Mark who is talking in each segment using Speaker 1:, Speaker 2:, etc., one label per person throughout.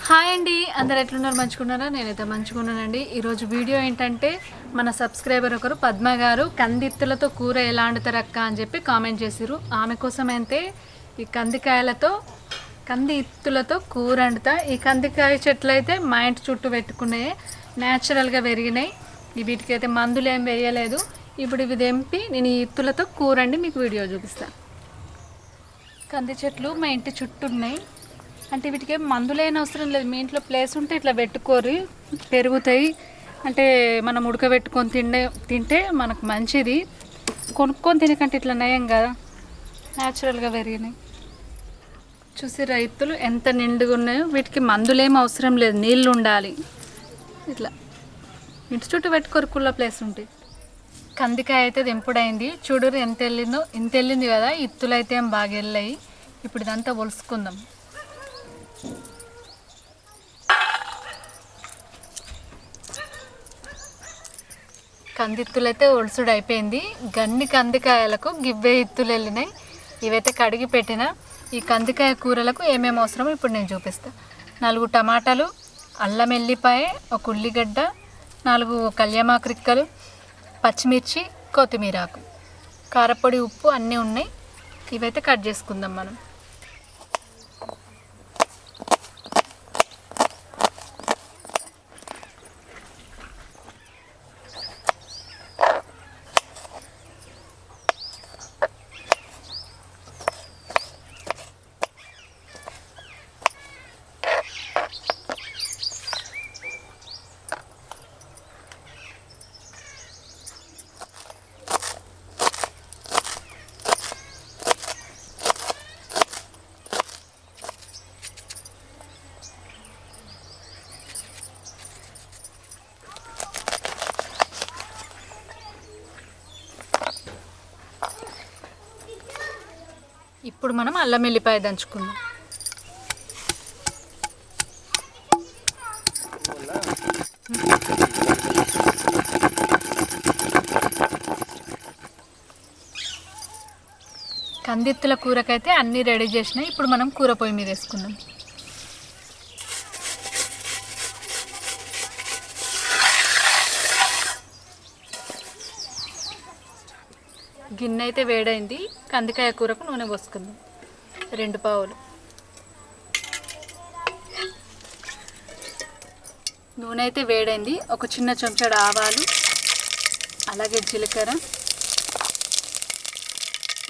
Speaker 1: Hi అండి, అందరు ఎట్లున్నారు? మంచుకున్నారా? నేనైతే మంచుకున్నానండి. ఈరోజు వీడియో ఏంటంటే మన సబ్స్క్రైబర్ ఒకరు పద్మ గారు కందిత్తులతో కూర ఎలా వండుతారక్క అని చెప్పి కామెంట్ చేసిరు. ఆమె కోసం అయితే ఈ కంది ఇత్తులతో కూర వండుతా. ఈ కందికాయ చెట్లు అయితే మా ఇంటి చుట్టూ పెట్టుకున్నాయి, న్యాచురల్గా పెరిగినాయి. వీటికైతే మందులు ఏం వేయలేదు. ఇప్పుడు ఇవి తెంపి నేను ఈ ఇత్తులతో కూర వండి మీకు వీడియో చూపిస్తాను. కంది చెట్లు మా ఇంటి చుట్టూ ఉన్నాయి. అంటే వీటికి మందులైన అవసరం లేదు. మీ ఇంట్లో ప్లేస్ ఉంటే ఇట్లా పెట్టుకోరు, పెరుగుతాయి. అంటే మనం ఉడకబెట్టుకొని తింటే మనకు మంచిది. కొనుక్కొని తినకంటే ఇట్లా నయం కదా, న్యాచురల్గా పెరిగినాయి. చూసి రైతులు ఎంత నిండుగా ఉన్నాయో. వీటికి మందులేం అవసరం లేదు, నీళ్ళు ఉండాలి. ఇట్లా ఇంటి చుట్టూ పెట్టుకోరు, కుళ్ళ ప్లేస్ ఉంటాయి. కందికాయ అయితే దింపుడైంది. చూడరు ఎంత వెళ్ళిందో. ఇంత వెళ్ళింది కదా, ఇత్తులు అయితే ఏం బాగా వెళ్ళాయి. ఇప్పుడు ఇదంతా ఒలుసుకుందాం. కందిత్తులు అయితే ఒలుసుడు అయిపోయింది. గన్ని కందికాయలకు గివ్వే ఇత్తులు వెళ్ళినాయి. ఇవైతే కడిగి పెట్టిన. ఈ కందికాయ కూరలకు ఏమేమి అవసరమో ఇప్పుడు నేను చూపిస్తాను. 4 టమాటాలు, అల్లం ఎల్లిపాయ, 1 ఉల్లిగడ్డ, 4 కళ్యామాకు రిక్కలు, పచ్చిమిర్చి, కొత్తిమీరాకు, కారపొడి, ఉప్పు అన్నీ ఉన్నాయి. ఇవైతే కట్ చేసుకుందాం మనం. ఇప్పుడు మనం అల్లం ఎల్లిపాయ దంచుకుందాం. కందిత్తుల కూరకైతే అన్నీ రెడీ చేసినాయి. ఇప్పుడు మనం కూర పొయ్యి మీద వేసుకుందాం. గిన్నె అయితే వేడైంది. కందికాయ కూరకు నూనె పోసుకుందాం. 2 పావులు నూనె అయితే వేడైంది. ఒక చిన్న చెంచాడు ఆవాలు, అలాగే జీలకర్ర.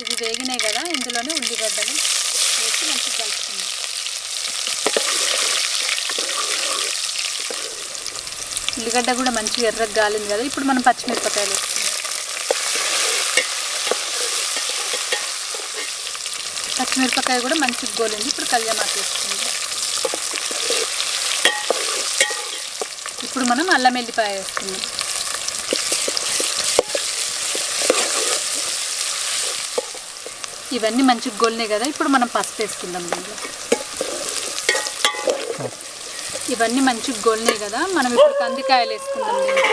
Speaker 1: ఇవి వేగినాయి కదా, ఇందులోనే ఉల్లిగడ్డలు వేసి మంచిగా కలుపుకుందాం. ఉల్లిగడ్డ కూడా మంచిగా ఎర్రగా గాలింది కదా. ఇప్పుడు మనం పచ్చిమిరపకాయలు వేసుకుందాం. పచ్చిమిరపకాయ కూడా మంచిగా గోలింది. ఇప్పుడు కళ్యామాకు వేసుకుందాం. ఇప్పుడు మనం అల్లం ఎల్లిపాయ వేసుకుందాం. ఇవన్నీ మంచిగా గోలినాయి కదా. ఇప్పుడు మనం పసుపు వేసుకుందాం దీంట్లో. ఇవన్నీ మంచిగా గోలినాయి కదా, మనం ఇప్పుడు కందికాయలు వేసుకుందాం దీంట్లో.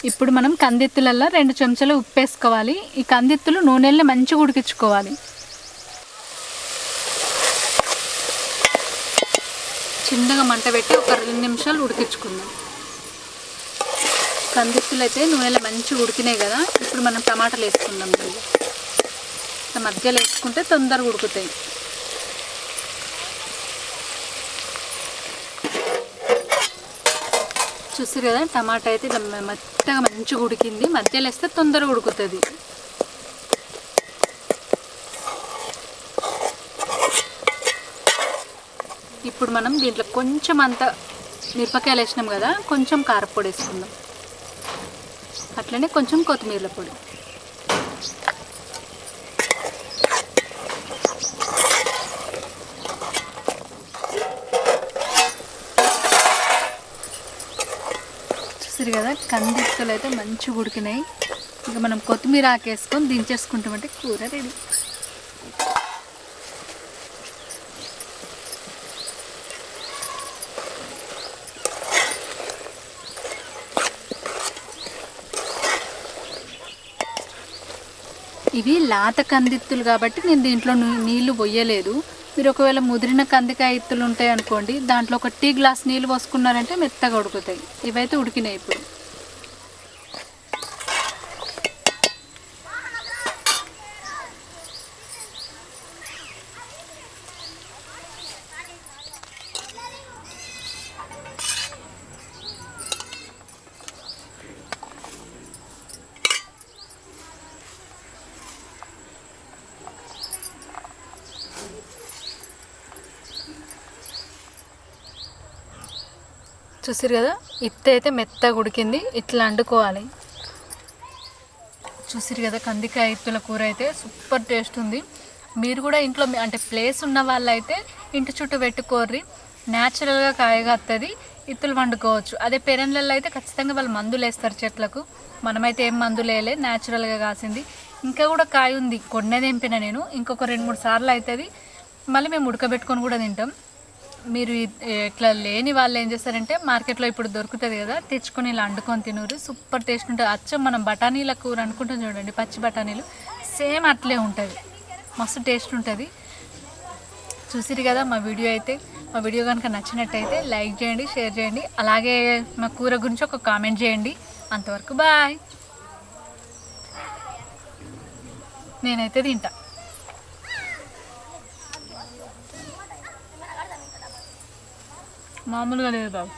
Speaker 1: ఇప్పుడు మనం కందిత్తులలో 2 చెంచాలు ఉప్పు వేసుకోవాలి. ఈ కందిత్తులు నూనెల్ని మంచిగా ఉడికించుకోవాలి. చిన్నగా మంట పెట్టి ఒక 2 నిమిషాలు ఉడికించుకుందాం. కందిత్తులు అయితే నూనెలో మంచిగా ఉడికినాయి కదా. ఇప్పుడు మనం టమాటాలు వేసుకుందాం. దీనిలో మధ్యలో వేసుకుంటే తొందరగా ఉడుకుతాయి. చూసారు కదా, టమాటా అయితే ఇలా మెత్తగా మంచిగా ఉడికింది. మధ్యలో వేస్తే తొందరగా ఉడుకుతుంది. ఇప్పుడు మనం దీంట్లో కొంచెం అంత మిరపకాయలు వేసినాం కదా, కొంచెం కారపొడి వేసుకుందాం. అట్లనే కొంచెం కొత్తిమీర పొడి. కదా, కందిత్తులు అయితే మంచిగా ఉడికినాయి. ఇక మనం కొత్తిమీర ఆకేసుకొని దించేసుకుంటామంటే కూర రెడీ. ఇవి లేత కందిత్తులు కాబట్టి నేను దీంట్లో నీళ్లు పోయలేదు. మీరు ఒకవేళ ముదిరిన కందికాయ ఇత్తులు ఉంటాయి అనుకోండి, దాంట్లో ఒక టీ గ్లాస్ నీళ్ళు పోసుకున్నారంటే మెత్తగా ఉడుకుతాయి. ఇవైతే ఉడికినాయి ఇప్పుడు. చూసారు కదా, ఇత్త అయితే మెత్తగా ఉడికింది. ఇట్లా వండుకోవాలి. చూసారు కదా, కందికాయ ఇత్తుల కూర అయితే సూపర్ టేస్ట్ ఉంది. మీరు కూడా ఇంట్లో అంటే ప్లేస్ ఉన్న వాళ్ళైతే ఇంటి చుట్టూ పెట్టుకోర్రి, న్యాచురల్గా కాయగా వస్తుంది, ఇత్తులు వండుకోవచ్చు. అదే పెరన్లలో అయితే ఖచ్చితంగా వాళ్ళు మందులు వేస్తారు చెట్లకు. మనమైతే ఏం మందులు వేయలే, న్యాచురల్గా కాసింది. ఇంకా కూడా కాయ ఉంది, కొన్నే తెంపిన నేను. ఇంకొక 2-3 సార్లు అవుతుంది. మళ్ళీ మేము ఉడకబెట్టుకొని కూడా తింటాం. మీరు ఇట్లా లేని వాళ్ళు ఏం చేస్తారంటే మార్కెట్లో ఇప్పుడు దొరుకుతుంది కదా, తెచ్చుకొని ఇలా వండుకొని తినరు. సూపర్ టేస్ట్ ఉంటుంది. అచ్చం మనం బఠానీల కూర అనుకుంటాం చూడండి, పచ్చి బఠానీలు సేమ్ అట్లే ఉంటుంది. మస్తు టేస్ట్ ఉంటుంది. చూసిరు కదా మా వీడియో కనుక నచ్చినట్టయితే లైక్ చేయండి, షేర్ చేయండి. అలాగే మా కూర గురించి ఒక కామెంట్ చేయండి. అంతవరకు బాయ్. నేనైతే తింటా. మామూలుగా లేదు బాబు.